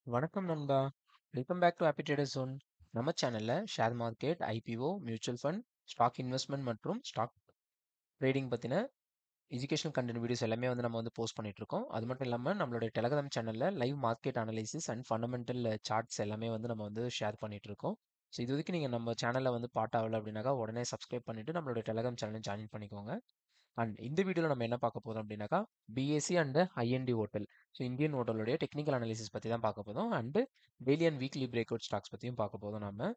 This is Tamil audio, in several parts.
வணக்கம் நண்பா. Welcome back to happy trader zone. நம்ம சேனல்ல share market, IPO, mutual fund, stock investment மற்றும் ஸ்டாக் ட்ரேடிங் பத்தின எஜுகேஷனல் கண்டென்ட் வீடியோஸ் எல்லாமே நம்ம போஸ்ட் பண்ணிட்டு இருக்கோம். அது மட்டும் இல்லாம நம்மளுடைய டெலகிராம் சேனல்ல live market analysis and fundamental charts எல்லாமே நம்ம ஷேர் பண்ணிட்டு இருக்கோம். ஸோ இது வரைக்கும் நீங்க நம்ம சேனல்ல பார்ட் ஆகல அப்படின்னாக்கா உடனே சப்ஸ்கிரைப் பண்ணிட்டு நம்மளுடைய டெலகிராம் சேனலை ஜாயின் பண்ணிக்கோங்க. அண்ட் இந்த வீடியோவில் நம்ம என்ன பார்க்க போறோம் அப்படின்னாக்கா BSE and IND hotel. So Indian ஹோட்டலுடைய டெக்னிக்கல் அனாலிசிஸ் பற்றி தான் பார்க்க போதும். And daily and weekly break out stocks பற்றியும் பார்க்க போதும் நம்ம.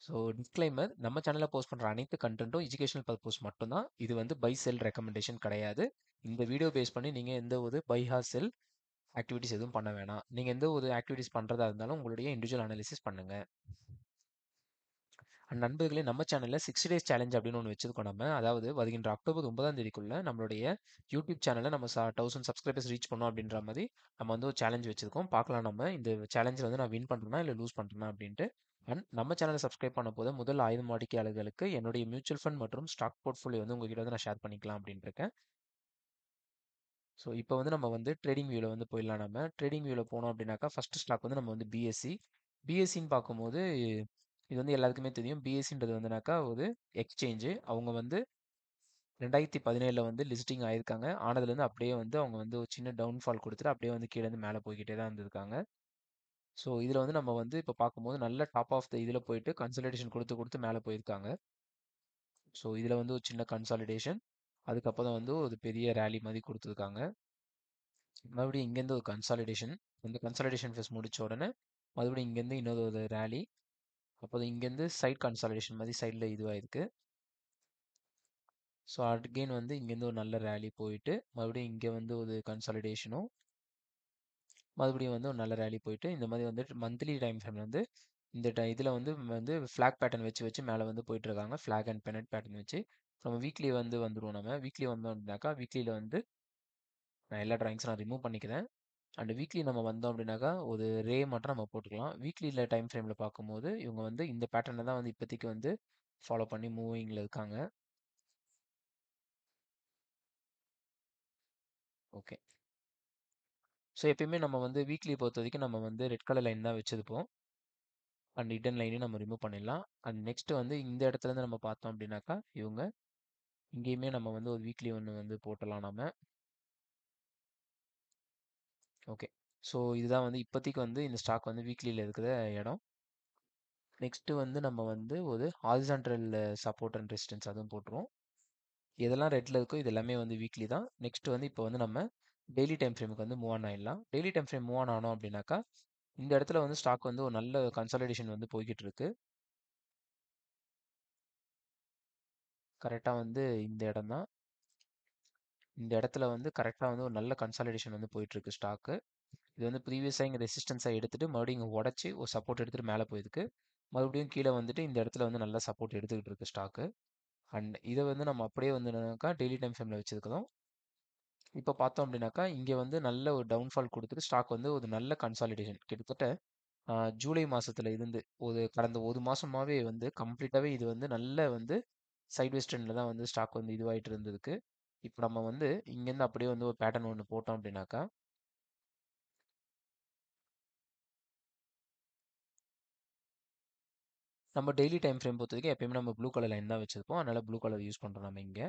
ஸோ டிஸ்க்ளைமர், நம்ம சேனலில் போஸ்ட் பண்ணுற அனைத்து கண்டென்ட்டும் எஜுகேஷனல் பர்பஸ் மட்டும்தான். இது பை செல் ரெக்கமெண்டேஷன் கிடையாது. இந்த வீடியோ பேஸ் பண்ணி நீங்கள் எந்த ஒரு பை ஆர் செல் ஆக்டிவிட்டிஸ் எதுவும் பண்ண வேணாம். நீங்கள் எந்த ஒரு ஆக்டிவிட்டிஸ் பண்ணுறதா இருந்தாலும் உங்களுடைய இண்டிவிஜுவல் அனாலிசிஸ் பண்ணுங்க. நண்பர்களே, நம்ம சேனல்ல 60 டேஸ் சேலஞ்ச் அப்படின்னு ஒன்று வச்சிருக்கோம் நம்ம. அதாவது வருகின்ற அக்டோபர் 9ஆம் தேதிக்குள்ள நம்மளுடைய யூடியூப் சேனல்ல நம்ம 1000 சப்ஸ்கிரைபர்ஸ் ரீச் பண்ணோம் அப்படின்ற மாதிரி நம்ம ஒரு சேலஞ்ச் வச்சிருக்கோம். பார்க்கலாம் நம்ம இந்த சேலஞ்சில் நான் வின் பண்ணுறேனா இல்லை லூஸ் பண்ணுறேனா அப்படின்ட்டு. அண்ட் நம்ம சேனலை சப்ஸ்கிரைப் பண்ண போது முதல் 1000 வாடிக்கையாளர்களுக்கு என்னுடைய மியூச்சுவல் ஃபண்ட் மற்றும் ஸ்டாக் போர்ட்ஃபோலியோ உங்ககிட்ட நான் ஷேர் பண்ணிக்கலாம் அப்படின்னு இருக்கேன். ஸோ இப்போ நம்ம ட்ரேடிங் வியூவில் போயிடலாம். நம்ம ட்ரேடிங் வியூவில் போனோம் அப்படின்னாக்கா ஃபர்ஸ்ட் ஸ்டாக் நம்ம பிஎஸ்சி. பிஎஸ்சின்னு பார்க்கும்போது இது எல்லாருக்குமே தெரியும். பிஎஸ்சின்றது ஒரு எக்ஸ்சேஞ்சு. அவங்க 2017 லிஸ்டிங் ஆயிருக்காங்க. ஆனதுலேருந்து அப்படியே அவங்க ஒரு சின்ன டவுன்ஃபால் கொடுத்துட்டு அப்படியே கீழே மேலே போய்கிட்டே தான் இருந்திருக்காங்க. ஸோ இதில் நம்ம இப்போ பார்க்கும்போது நல்ல டாப் ஆஃப் த இதில் போயிட்டு கன்சல்டேஷன் கொடுத்து கொடுத்து மேலே போயிருக்காங்க. ஸோ இதில் ஒரு சின்ன கன்சாலிடேஷன், அதுக்கப்புறம் ஒரு பெரிய ரேலி மாதிரி கொடுத்துருக்காங்க. மறுபடியும் இங்கேருந்து ஒரு கன்சாலிடேஷன், இந்த கன்சாலிடேஷன் ஃபேஸ் முடிச்ச உடனே மறுபடியும் இங்கேருந்து இன்னொரு ஒரு ரேலி, அப்போது இங்கேருந்து சைட் கன்சாலிடேஷன் மாதிரி சைடில் இதுவாயிருக்கு. ஸோ அகெயின் இங்கேருந்து ஒரு நல்ல ரேலி போயிட்டு மறுபடியும் இங்கே ஒரு கன்சாலிடேஷனும், மறுபடியும் ஒரு நல்ல ரேலி போயிட்டு இந்த மாதிரி மந்த்லி டைம் ஃப்ரேமில் இந்த இதில் ஃப்ளாக் பேட்டர்ன் வச்சு வச்சு மேலே போயிட்டு இருக்காங்க. ஃப்ளாக் அண்ட் பெனட் பேட்டர்ன் வச்சு நம்ம வீக்லி வந்துருவோம். நம்ம வீக்லி வந்தோம் அப்படின்னாக்கா வீக்லியில் நான் எல்லா ட்ராயிங்ஸும் நான் ரிமூவ் பண்ணிக்கிறேன். அண்ட் வீக்லி நம்ம வந்தோம் அப்படின்னாக்கா ஒரு ரே மட்டும் நம்ம போட்டுக்கலாம். வீக்லியில் டைம் ஃப்ரேமில் பார்க்கும்போது இவங்க இந்த பேட்டர்னை தான் இப்போதைக்கு ஃபாலோ பண்ணி மூவிங்கில் இருக்காங்க. ஓகே. ஸோ எப்பயுமே நம்ம வீக்லி பொறுத்த வரைக்கும் நம்ம ரெட் கலர் லைன் தான் வச்சிருப்போம். அண்ட் ஹிடன் லைனையும் நம்ம ரிமூவ் பண்ணிடலாம். அண்ட் நெக்ஸ்ட் இந்த இடத்துலேருந்து நம்ம பார்த்தோம் அப்படின்னாக்கா இவங்க இங்கேயுமே நம்ம ஒரு வீக்லி ஒன்று போட்டலாம் நம்ம. ஓகே. ஸோ இதுதான் இப்போதைக்கு இந்த ஸ்டாக் வீக்லியில் இருக்கிற இடம். நெக்ஸ்ட்டு நம்ம ஒரு ஹாரிசான்டல் சப்போர்ட் அண்ட் ரெசிஸ்டன்ஸ் அதுவும் போட்டுருவோம். எதெல்லாம் ரெட்டில் இருக்கோ இது எல்லாமே வீக்லி தான். நெக்ஸ்ட் இப்போ நம்ம டெய்லி டைம் ஃப்ரேமுக்கு மூவ் ஆன் ஆயிடலாம். Daily time frame move on ஆனோம் அப்படின்னாக்கா இந்த இடத்துல ஸ்டாக் ஒரு நல்ல கன்சாலிடேஷன் போய்கிட்டு இருக்கு. கரெக்டாக இந்த இடம் தான். இந்த இடத்துல கரெக்டாக ஒரு நல்ல கன்சாலிடேஷன் போயிட்டு இருக்கு ஸ்டாக்கு. இது ப்ரீவியஸாக இங்கே ரெசிஸ்டன்ஸாக எடுத்துகிட்டு மறுபடியும் இங்கே உடச்சி ஒரு சப்போர்ட் எடுத்துகிட்டு மேலே போயிருக்கு. மறுபடியும் கீழே இந்த இடத்துல நல்ல சப்போர்ட் எடுத்துக்கிட்டு இருக்கு ஸ்டாக்கு. அண்ட் இதை நம்ம அப்படியே என்னன்னாக்கா டெய்லி டைம் ஃப்ரேமில் வச்சிருக்கிறோம். இப்போ பார்த்தோம் அப்படின்னாக்கா இங்கே நல்ல ஒரு டவுன்ஃபால் கொடுத்துட்டு ஸ்டாக் ஒரு நல்ல கன்சாலிடேஷன் கிட்டத்தட்ட ஜூலை மாதத்துல இருந்து கடந்த ஒரு மாதமாகவே கம்ப்ளீட்டாகவே இது நல்ல சைட்வேஸ் ட்ரெண்டில் தான் ஸ்டாக் இதுவாகிட்டு இருந்ததுக்கு. இப்போ நம்ம இங்கேருந்து அப்படியே ஒரு பேட்டர்ன் ஒன்று போட்டோம் அப்படின்னாக்கா நம்ம டெய்லி டைம் ஃப்ரேம் பொறுத்த வரைக்கும் எப்பயுமே நம்ம ப்ளூ கலர் லைன் தான் வச்சிருப்போம். அதனால ப்ளூ கலர் யூஸ் பண்ணுறோம் நம்ம இங்கே.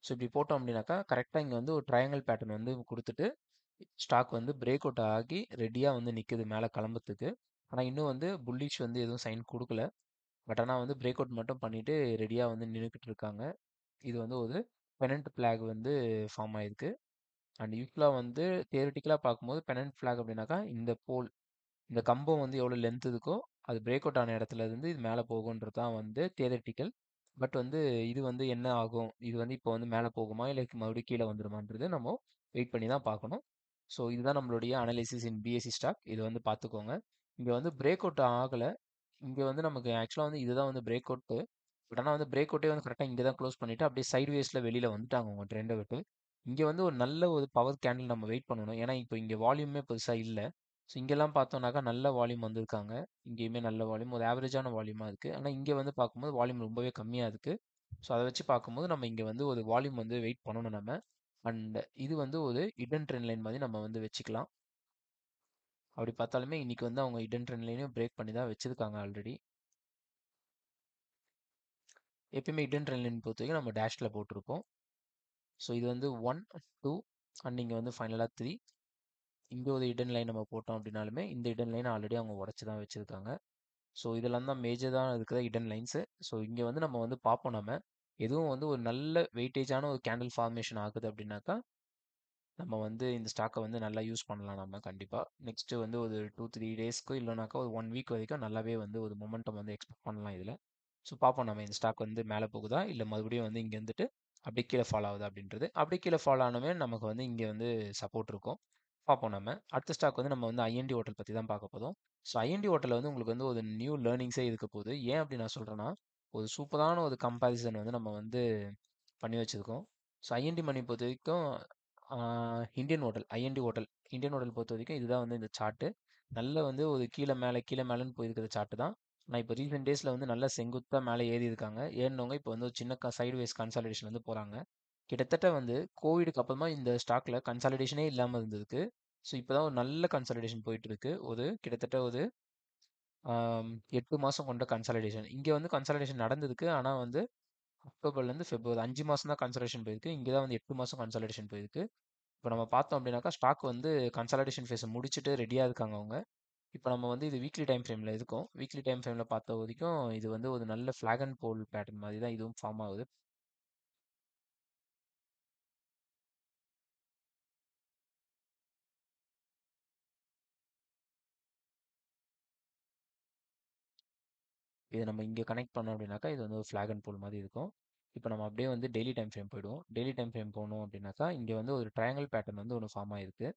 ஸோ இப்படி போட்டோம் அப்படின்னாக்கா கரெக்டாக இங்கே ஒரு ட்ரையாங்கிள் பேட்டர்ன் கொடுத்துட்டு ஸ்டாக் பிரேக் அவுட் ஆகி ரெடியாக நிற்குது மேலே கிளம்புறதுக்கு. ஆனால் இன்னும் புல்லிஷ் எதுவும் சைன் கொடுக்கல. பட் ஆனால் பிரேக் அவுட் மட்டும் பண்ணிவிட்டு ரெடியாக நின்றுக்கிட்டு இருக்காங்க. இது ஒரு பெனண்ட் ஃப்ளாக் ஃபார்ம் ஆயிருக்கு. அண்ட் யூஸ்வலாக தியரிட்டிக்கலாக பார்க்கும்போது பெனண்ட் ஃப்ளாக் அப்படின்னாக்கா இந்த போல், இந்த கம்பம் எவ்வளோ லென்த் இருக்கோ அது பிரேக் அவுட் ஆன இடத்துல இருந்து இது மேலே போகுன்றது தான் தியரிட்டிக்கல். பட் இது என்ன ஆகும், இது இப்போ மேலே போகுமா இல்லை மறுபடியும் கீழே வந்துருமான்றது நம்ம வெயிட் பண்ணி தான் பார்க்கணும். ஸோ இதுதான் நம்மளுடைய அனலைசிஸ் இன் பிஎஸ்சி ஸ்டாக். இது பார்த்துக்கோங்க. இங்கே பிரேக் அவுட் ஆகலை. இங்கே நமக்கு ஆக்சுவலாக இதுதான் பிரேக் அவுட்டு. பட் ஆனால் பிரேக் அவுட்டே கரெக்டாக இங்கே தான் க்ளோஸ் பண்ணிவிட்டு அப்படியே சைட்வேஸில் வெளியில் வந்துட்டாங்க உங்கள் ட்ரெண்டை விட்டு. இங்கே ஒரு நல்ல ஒரு பவர் கேண்டில் நம்ம வெயிட் பண்ணணும். ஏன்னா இப்போ இங்கே வால்யூமே பெருசாக இல்லை. ஸோ இங்கெல்லாம் பார்த்தோம்னாக்கா நல்ல வால்யூம் வந்திருக்காங்க. இங்கேயுமே நல்ல வால்யூம், ஒரு ஆவரேஜான வால்யூமாக இருக்குது. ஆனால் இங்கே பார்க்கும்போது வால்யூம் ரொம்பவே கம்மியாக இருக்குது. ஸோ அதை வச்சு பார்க்கும்போது நம்ம இங்கே ஒரு வால்யூம் வெயிட் பண்ணணும் நம்ம. அண்ட் இது வந்து ஒரு ஹிடன் ட்ரெண்ட் லைன் மாதிரி நம்ம வந்து வச்சுக்கலாம். அப்படி பார்த்தாலுமே இன்னைக்கு வந்து அவங்க ஹிடன் ட்ரெண்ட் லைனையும் பிரேக் பண்ணி தான் வச்சிருக்காங்க ஆல்ரெடி. எப்பயுமே ஹிடன் ட்ரெண்ட் லைன் பொறுத்த வரைக்கும் நம்ம டேஷில் போட்டிருப்போம். ஸோ இது வந்து 1, 2 அண்ட் இங்கே வந்து ஃபைனலாக 3. இங்கே ஒரு ஹிடன் லைன் நம்ம போட்டோம் அப்படின்னாலுமே இந்த ஹிடன் லைன் ஆல்ரெடி அவங்க உடச்சி தான் வச்சுருக்காங்க. ஸோ இதெல்லாம் தான் மேஜராக இருக்கிற ஹிடன் லைன்ஸு. ஸோ இங்கே வந்து நம்ம வந்து பார்ப்போம் நம்ம எதுவும் வந்து ஒரு நல்ல வெயிட்டேஜான ஒரு கேண்டில் ஃபார்மேஷன் ஆகுது அப்படின்னாக்கா நம்ம வந்து இந்த ஸ்டாக்கை வந்து நல்லா யூஸ் பண்ணலாம் நம்ம கண்டிப்பாக. நெக்ஸ்ட்டு வந்து ஒரு 2-3 டேஸ்க்கு இல்லைனாக்கா ஒரு 1 வீக் வரைக்கும் நல்லாவே வந்து ஒரு மொமெண்டம் வந்து எக்ஸ்பெக்ட் பண்ணலாம் இதில். ஸோ பார்ப்போம் நம்ம இந்த ஸ்டாக் வந்து மேலே போகுதா இல்லை மறுபடியும் வந்து இங்கே இருந்துட்டு அப்படியே கீழே ஃபாலோ ஆகுது அப்படின்றது. அப்படியே கீழே ஃபாலோ ஆனவே நமக்கு வந்து இங்கே வந்து சப்போர்ட் இருக்கும். பார்ப்போம் நம்ம. அடுத்த ஸ்டாக் வந்து நம்ம வந்து ஐஎன்டி ஹோட்டல் பற்றி தான் பார்க்க போதும். ஸோ ஐஎன்டி ஹோட்டலில் வந்து உங்களுக்கு வந்து ஒரு நியூ லேர்னிங்ஸே இருக்க போகுது. ஏன் அப்படி நான் சொல்கிறேன்னா ஒரு சூப்பரான ஒரு கம்பேரிசன் வந்து நம்ம வந்து பண்ணி வச்சுருக்கோம். ஸோ ஐஎன்டி மணி பொறுத்த வரைக்கும் இந்தியன் ஹோட்டல் ஐஎன்டி ஹோட்டல் இந்தியன் ஹோட்டல் பொறுத்த வரைக்கும் இதுதான் வந்து இந்த சார்ட்டு. நல்ல வந்து ஒரு கீழே மேலேன்னு போயிருக்கிற சார்ட்டு தான். ஆனால் இப்போ ரீசெண்ட் டேஸில் வந்து நல்லா செங்குத்தாக மேலே ஏறி இருக்காங்க. ஏறினவங்க இப்போ வந்து ஒரு சின்ன சைடு வேஸ் கன்சாலிடேஷன் வந்து போகிறாங்க. கிட்டத்தட்ட வந்து கோவிடுக்கு அப்புறமா இந்த ஸ்டாக்ல கன்சாலிடேஷனே இல்லாமல் இருந்ததுக்கு. ஸோ இப்போ தான் ஒரு நல்ல கன்சாலிடேஷன் போயிட்டு இருக்கு. ஒரு கிட்டத்தட்ட ஒரு 8 மாதம் கொண்ட கன்சாலிடேஷன். இங்கே வந்து கன்சாலிடேஷன் நடந்ததுக்கு. ஆனால் வந்து அக்டோபர்லேருந்து பிப்ரவரி 5 மாதம் தான் கன்சாலிடேஷன் போயிருக்கு. இங்கே தான் வந்து 8 மாதம் கன்சாலிடேஷன் போயிருக்கு. இப்போ நம்ம பார்த்தோம் அப்படின்னாக்கா ஸ்டாக் வந்து கன்சாலிடேஷன் ஃபேஸை முடிச்சுட்டு ரெடியாக இருக்காங்க அவங்க. இப்போ நம்ம வந்து இது வீக்லி டைம் ஃப்ரேமில் இருக்கோம். வீக்லி டைம் ஃப்ரேமில் பார்த்த வரைக்கும் இது வந்து ஒரு நல்ல ஃப்ளாக் அண்ட் போல் பேட்டர்ன் மாதிரி தான் இதுவும் ஃபார்ம் ஆகுது. இதை நம்ம இங்கே கனெக்ட் பண்ணோம் அப்படின்னாக்கா இது வந்து ஒரு ஃப்ளாக் அண்ட் போல் மாதிரி இருக்கும். இப்போ நம்ம அப்படியே வந்து டெய்லி டைம் ஃப்ரேம் போயிடுவோம். டெய்லி டைம் ஃப்ரேம் போகணும் அப்படின்னாக்கா இங்கே வந்து ஒரு ட்ரையாங்கிள் பேட்டர்ன் வந்து ஒன்று ஃபார்ம் ஆயிருக்கு.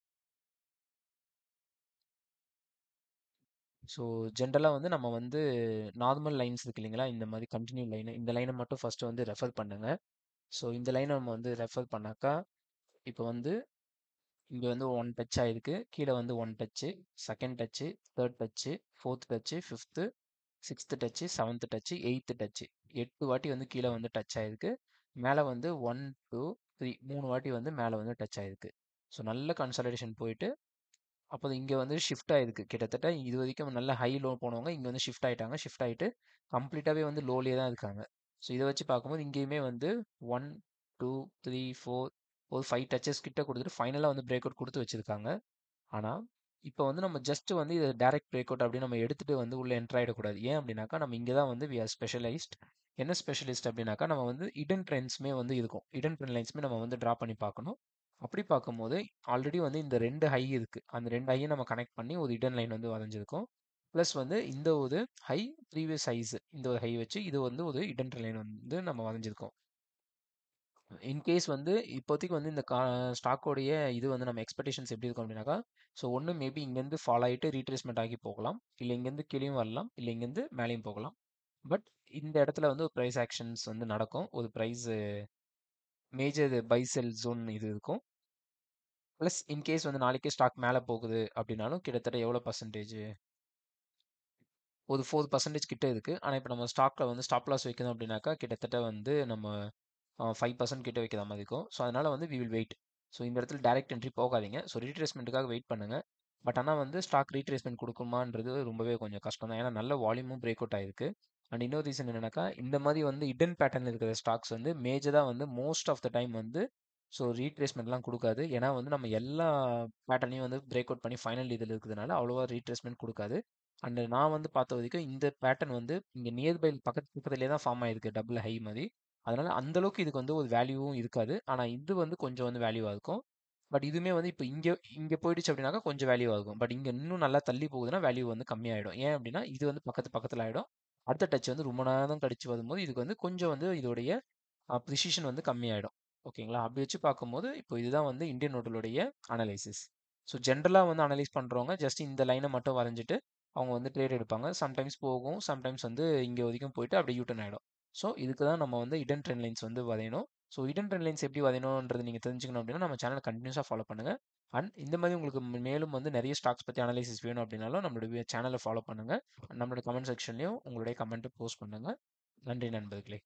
ஸோ ஜென்ரலாக வந்து நம்ம வந்து நார்மல் லைன்ஸ் இருக்கு இல்லைங்களா, இந்த மாதிரி கண்டினியூ லைன், இந்த லைனை மட்டும் ஃபர்ஸ்ட் வந்து ரெஃபர் பண்ணுங்க. ஸோ இந்த லைனை நம்ம வந்து ரெஃபர் பண்ணாக்கா இப்போ வந்து இங்கே வந்து 1 டச் ஆயிருக்கு, கீழே வந்து 1 touch, second touch, third touch, fourth touch, fifth, sixth touch, seventh touch, eighth touch, 8 வாட்டி வந்து கீழே வந்து டச் ஆயிருக்கு. மேலே வந்து 1, 2, 3 3 வாட்டி வந்து மேலே வந்து டச் ஆயிருக்கு. ஸோ நல்ல கன்சாலிடேஷன் போயிட்டு அப்போ இங்கே வந்து ஷிஃப்ட் ஆயிருக்கு. கிட்டத்தட்ட இது வரைக்கும் நல்ல ஹை லோ போனவங்க இங்கே வந்து ஷிஃப்ட் ஆயிட்டாங்க. ஷிஃப்ட் ஆயிட்டு கம்ப்ளீட்டாகவே வந்து லோலியே தான் இருக்காங்க. ஸோ இதை வச்சு பார்க்கும்போது இங்கேயுமே வந்து 1, 2, 3, 4 ஒரு 5 டச்சஸ் கிட்ட கொடுத்துட்டு ஃபைனலாக வந்து பிரேக் அவுட் கொடுத்து வச்சிருக்காங்க. ஆனால் இப்போ வந்து நம்ம ஜஸ்ட் வந்து இதை டைரக்ட் பிரேக் அவுட் அப்படின்னு நம்ம எடுத்துட்டு வந்து உள்ள என்டர் ஆகிடக்கூடாது. ஏன் அப்படின்னாக்கா நம்ம இங்கே தான் வந்து வி ஆர் ஸ்பெஷலைஸ்ட். என்ன ஸ்பெஷலிஸ்ட் அப்படின்னாக்கா நம்ம வந்து இடன் ட்ரெண்ட்ஸுமே வந்து இருக்கும். இடன் ட்ரெண்ட் லைன்ஸுமே நம்ம வந்து ட்ரா பண்ணி பார்க்கணும். அப்படி பார்க்கும்போது ஆல்ரெடி வந்து இந்த 2 ஹை இருக்குது. அந்த 2 ஹையை நம்ம கனெக்ட் பண்ணி ஒரு இடன் லைன் வந்து வரைஞ்சிருக்கோம். ப்ளஸ் வந்து இந்த ஒரு ஹை ப்ரீவியஸ் ஹைஸ் இந்த ஒரு ஹை வச்சு இது வந்து ஒரு இடன் லைன் வந்து நம்ம வரைஞ்சிருக்கோம். இன்கேஸ் வந்து இப்போதைக்கு வந்து இந்த ஸ்டாக்கோடைய இது வந்து நம்ம எக்ஸ்பெக்டேஷன்ஸ் எப்படி இருக்கும் அப்படின்னாக்கா ஸோ ஒன்று மேபி இங்கேருந்து ஃபாலோ ஆகிட்டு ரீட்ரேஸ்மெண்ட் ஆகி போகலாம், இல்லை இங்கேருந்து கீழேயும் வரலாம், இல்லை இங்கேருந்து மேலேயும் போகலாம். பட் இந்த இடத்துல வந்து ஒரு ப்ரைஸ் ஆக்ஷன்ஸ் வந்து நடக்கும். ஒரு price major buy sell zone இது இருக்கும். ப்ளஸ் இன்கேஸ் வந்து நாளைக்கே ஸ்டாக் மேலே போகுது அப்படின்னாலும் கிட்டத்தட்ட எவ்வளோ பர்சன்டேஜ், ஒரு 4% கிட்ட இருக்குது. ஆனால் இப்போ நம்ம ஸ்டாக்கில் வந்து ஸ்டாப் லாஸ் வைக்கணும் அப்படின்னாக்கா கிட்டத்தட்ட வந்து நம்ம 5% கிட்ட வைக்கிற மாதிரி இருக்கும். ஸோ அதனால் வந்து வி வில் வெயிட். ஸோ இந்த இடத்துல டைரக்ட் என்ட்ரி போகாதீங்க. ஸோ ரீட்ரேஸ்மெண்ட்டுக்காக வெயிட் பண்ணுங்கள். பட் ஆனால் வந்து ஸ்டாக் ரீட்ரேஸ்மெண்ட் கொடுக்குமான்றது ரொம்பவே கொஞ்சம் கஷ்டம் தான். ஏன்னா நல்ல வால்யூமும் பிரேக் அவுட் ஆயிருக்கு. அண்ட் இன்னொரு ரீசன் என்னன்னாக்கா இந்த மாதிரி வந்து இடன் பேட்டர்ன் இருக்கிற ஸ்டாக்ஸ் வந்து மேஜராக வந்து மோஸ்ட் ஆஃப் த டைம் வந்து ஸோ ரீட்ரேஸ்மெண்ட்லாம் கொடுக்காது. ஏன்னா வந்து நம்ம எல்லா பேட்டர்னையும் வந்து பிரேக் அவுட் பண்ணி ஃபைனல் இதில் இருக்கிறதுனால அவ்வளோவா ரீட்ரேஸ்மெண்ட் கொடுக்காது. அண்ட் நான் வந்து பார்த்த வரைக்கும் இந்த பேட்டர்ன் வந்து இங்கே நியர்பை பக்கத்துலேயே தான் ஃபார்ம் ஆயிருக்கு, டபுள் ஹை மாதிரி. அதனால அந்த அளவுக்கு இதுக்கு வந்து ஒரு வேல்யூவும் இருக்காது. ஆனால் இது வந்து கொஞ்சம் வந்து வேல்யூவாக இருக்கும். பட் இதுவுமே வந்து இப்போ இங்கே இங்கே போயிடுச்சு அப்படின்னாக்கா கொஞ்சம் வேல்யூ ஆகும். பட் இங்கே இன்னும் நல்லா தள்ளி போகுதுன்னா வேல்யூ வந்து கம்மியாயிடும். ஏன் அப்படின்னா இது வந்து பக்கத்தில் ஆகிடும். அடுத்த டச் வந்து ரொம்ப நேரம் கழிச்சு வரும்போது இதுக்கு வந்து கொஞ்சம் வந்து இதோடைய ப்ரிசிஷன் வந்து கம்மியாயிடும். ஓகேங்களா? அப்படி வச்சு பார்க்கும்போது இப்போ இதுதான் வந்து இந்தியன் நோட்டலுடைய அனலைசிஸ். ஸோ ஜென்ரலாக வந்து அனலைஸ் பண்ணுறவங்க ஜஸ்ட் இந்த லைனை மட்டும் வரைஞ்சிட்டு அவங்க வந்து ட்ரேட் எடுப்பாங்க. சம்டைம்ஸ் போகும், சம்டைம்ஸ் வந்து இங்கே வரைக்கும் போயிட்டு அப்படியே யூட்டன் ஆகிடும். ஸோ இதுக்கு தான் நம்ம வந்து இடன் ட்ரெண்ட் லைன்ஸ் வந்து வரையணும். ஸோ இடன் ட்ரெண்ட் லைன்ஸ் எப்படி வரையணுன்றது நீங்கள் தெரிஞ்சுக்கணும் அப்படின்னா நம்ம சேனல் கண்டினியூஸாக ஃபாலோ பண்ணுங்கள். அண்ட் இந்த மாதிரி உங்களுக்கு மேலும் வந்து நிறைய ஸ்டாக்ஸ் பற்றி அனலைசிஸ் வேணும் அப்படின்னாலும் நம்மளுடைய சேனலை ஃபாலோ பண்ணுங்கள். நம்மளோட கமெண்ட் செக்ஷன்லையும் உங்களுடைய கமெண்ட்டை போஸ்ட் பண்ணுங்கள். நன்றி நண்பர்களே.